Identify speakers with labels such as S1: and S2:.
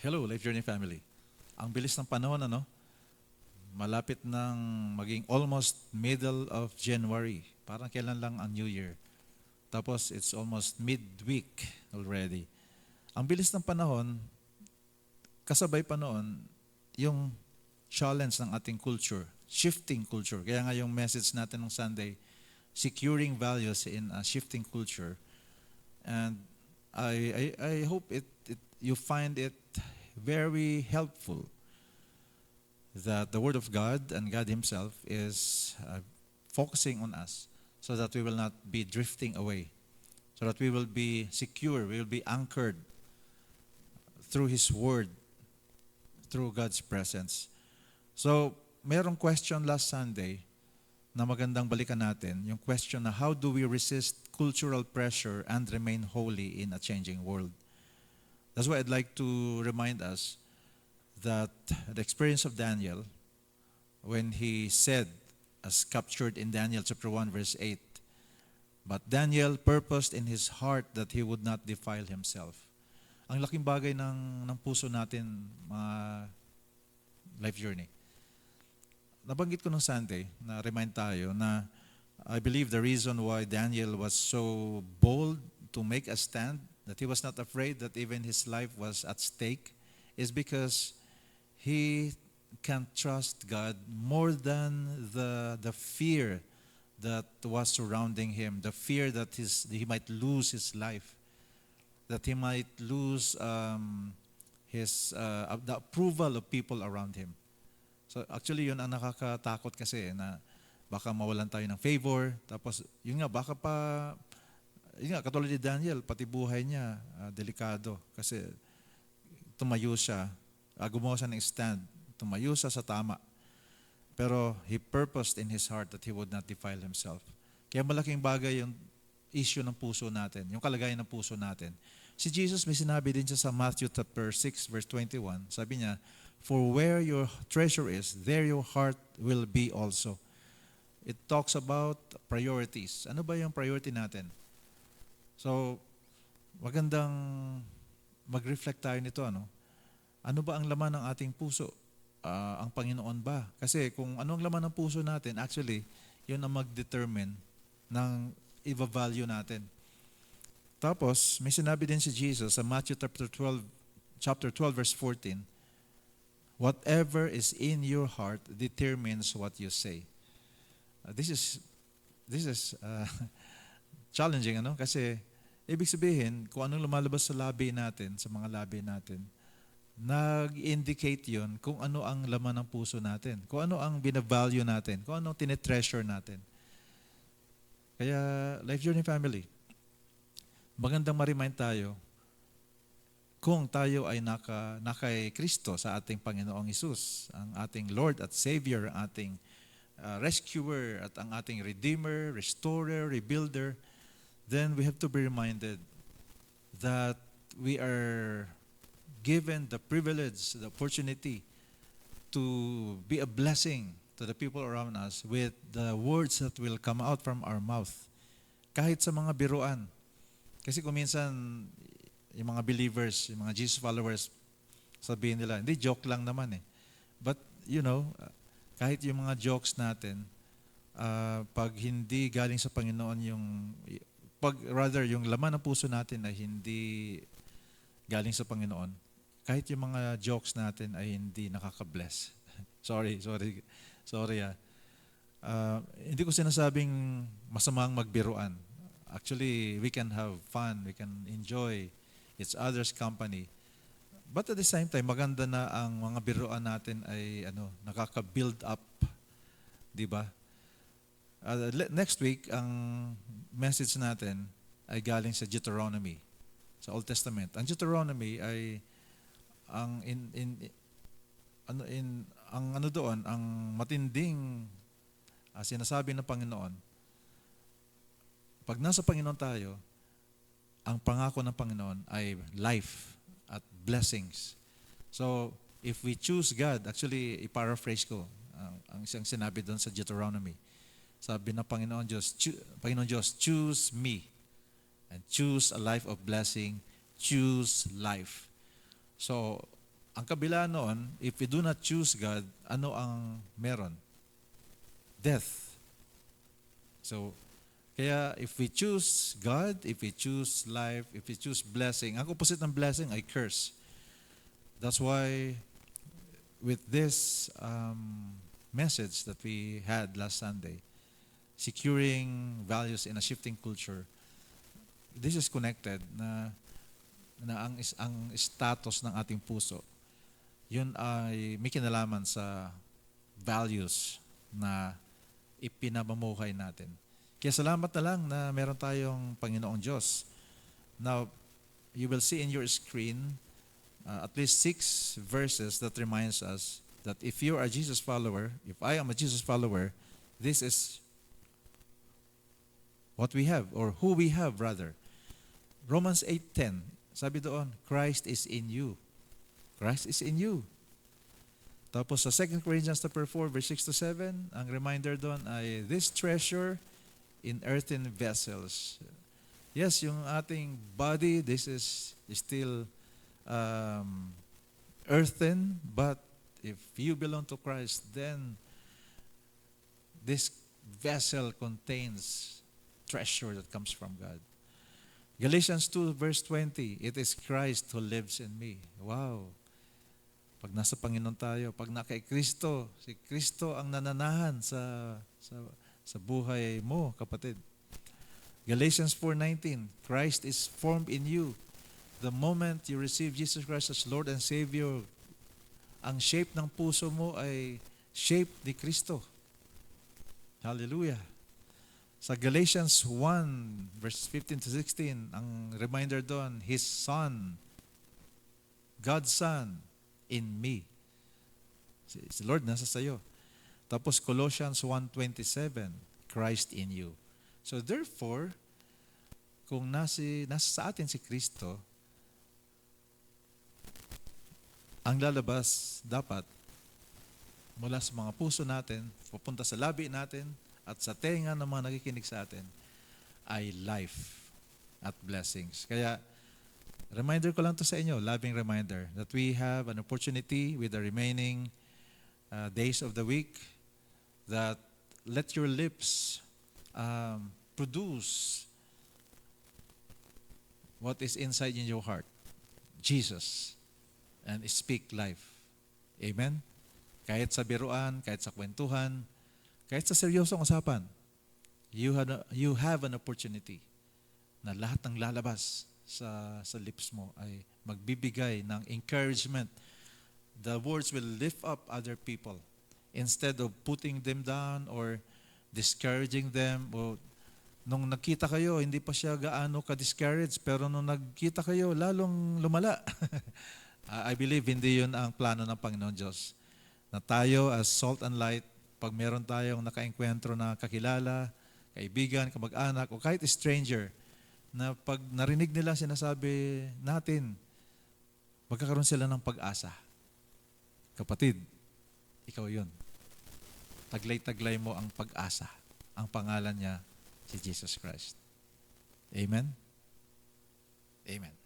S1: Hello, Life Journey family. Ang bilis ng panahon, ano? Malapit ng maging almost middle of January. Parang kailan lang ang New Year. Tapos it's almost midweek already. Ang bilis ng panahon, kasabay pa noon, yung challenge ng ating culture, shifting culture. Kaya nga yung message natin ng Sunday, securing values in a shifting culture. And I hope you find it very helpful that the Word of God and God Himself is focusing on us so that we will not be drifting away, so that we will be secure, we will be anchored through His Word, through God's presence. So, merong question last Sunday na magandang balikan natin, yung question na how do we resist cultural pressure and remain holy in a changing world? That's why I'd like to remind us that the experience of Daniel, when he said, as captured in Daniel chapter 1 verse 8, but Daniel purposed in his heart that he would not defile himself. Ang laking bagay ng puso natin, mga life journey. Nabanggit ko nung Sunday, na remind tayo na I believe the reason why Daniel was so bold to make a stand, that he was not afraid that even his life was at stake, is because he can trust God more than the fear that was surrounding him, the fear that he might lose his life, that he might lose the approval of people around him. So actually yun ang nakakatakot kasi na baka mawalan tayo ng favor, tapos yun nga baka pa yun nga katulad ni Daniel, pati buhay niya delikado kasi tumayo siya, gumawa siya ng stand, tumayo siya sa tama. Pero he purposed in his heart that he would not defile himself. Kaya malaking bagay yung issue ng puso natin, yung kalagayan ng puso natin. Si Jesus may sinabi din siya sa Matthew chapter 6 verse 21. Sabi niya, "For where your treasure is, there your heart will be also." It talks about priorities. Ano ba yung priority natin? So, magandang mag-reflect tayo nito, ano? Ano ba ang laman ng ating puso? Ang Panginoon ba? Kasi kung ano ang laman ng puso natin, actually, yun ang mag-determine ng i-value natin. Tapos, may sinabi din si Jesus sa Matthew chapter 12 verse 14, "Whatever is in your heart determines what you say." This is challenging, ano? Kasi ibig sabihin, kung anong lumalabas sa labi natin, sa mga labi natin, nag-indicate yun kung ano ang laman ng puso natin, kung ano ang binavalue natin, kung ano ang tinetreasure natin. Kaya, Life Journey Family, magandang ma-remind tayo kung tayo ay nakay Kristo sa ating Panginoong Hesus, ang ating Lord at Savior, ang ating rescuer at ang ating Redeemer, Restorer, Rebuilder, then we have to be reminded that we are given the privilege, the opportunity to be a blessing to the people around us with the words that will come out from our mouth. Kahit sa mga biruan. Kasi kung minsan, yung mga believers, yung mga Jesus followers, sabihin nila, hindi, joke lang naman eh. But, kahit yung mga jokes natin, pag hindi galing sa Panginoon yung laman ng puso natin ay hindi galing sa Panginoon, kahit yung mga jokes natin ay hindi nakaka-bless. Sorry. Hindi ko sinasabing masamang magbiruan. Actually, we can have fun, we can enjoy each other's company. But at the same time, maganda na ang mga biruan natin ay nakaka-build up, di ba? Next week, ang message natin ay galing sa Deuteronomy, sa Old Testament. Ang Deuteronomy ay ang matinding sinasabi ng Panginoon. Pag nasa Panginoon tayo, ang pangako ng Panginoon ay life at blessings. So, if we choose God, actually, i-paraphrase ko ang isang sinabi doon sa Deuteronomy. Sabi ng Panginoon Diyos, choose me and choose a life of blessing, choose life. So, Ang kabila noon, if we do not choose God, ano ang meron? Death. So, kaya if we choose God, if we choose life, if we choose blessing, ang opposite ng blessing ay curse. That's why with this message that we had last Sunday, securing values in a shifting culture, this is connected na ang status ng ating puso, yun ay may kinalaman sa values na ipinamumuhay natin. Kaya salamat na lang na meron tayong Panginoong Diyos. Now, you will see in your screen at least 6 verses that reminds us that if you are a Jesus follower, if I am a Jesus follower, this is what we have, or who we have rather. Romans 8:10, sabi doon, Christ is in you. Christ is in you. Tapos sa 2 Corinthians 4, verse 6 to 7, ang reminder doon ay, this treasure in earthen vessels. Yes, yung ating body, this is still earthen, but if you belong to Christ, then this vessel contains treasure that comes from God. Galatians 2 verse 20, it is Christ who lives in me. Wow. Pag nasa Panginoon tayo, pag kay Kristo, si Kristo ang nananahan sa buhay mo, kapatid. Galatians 4:19, Christ is formed in you. The moment you receive Jesus Christ as Lord and Savior, ang shape ng puso mo ay shape ni Kristo. Hallelujah. Sa Galatians 1, verse 15 to 16, ang reminder doon, His Son, God's Son, in me. Si Lord nasa sayo. Tapos Colossians 1:27, Christ in you. So therefore, kung nasa sa atin si Kristo, ang lalabas dapat mula sa mga puso natin, papunta sa labi natin, at sa tenga ng mga nakikinig sa atin, ay life at blessings. Kaya, reminder ko lang to sa inyo, loving reminder, that we have an opportunity with the remaining days of the week, that let your lips produce what is inside in your heart, Jesus, and speak life. Amen? Kahit sa biruan, kahit sa kwentuhan, kahit sa seryosong usapan, you have an opportunity na lahat ng lalabas sa lips mo ay magbibigay ng encouragement. The words will lift up other people instead of putting them down or discouraging them. O nung nagkita kayo, hindi pa siya gaano ka-discourage, pero nung nagkita kayo, lalong lumala. I believe hindi yun ang plano ng Panginoon Diyos. Na tayo as salt and light, pag meron tayong nakaengkwentro na kakilala, kaibigan, kamag-anak, o kahit stranger, na pag narinig nila sinasabi natin, magkakaroon sila ng pag-asa. Kapatid, ikaw yun. Taglay-taglay mo ang pag-asa. Ang pangalan niya, si Jesus Christ. Amen? Amen.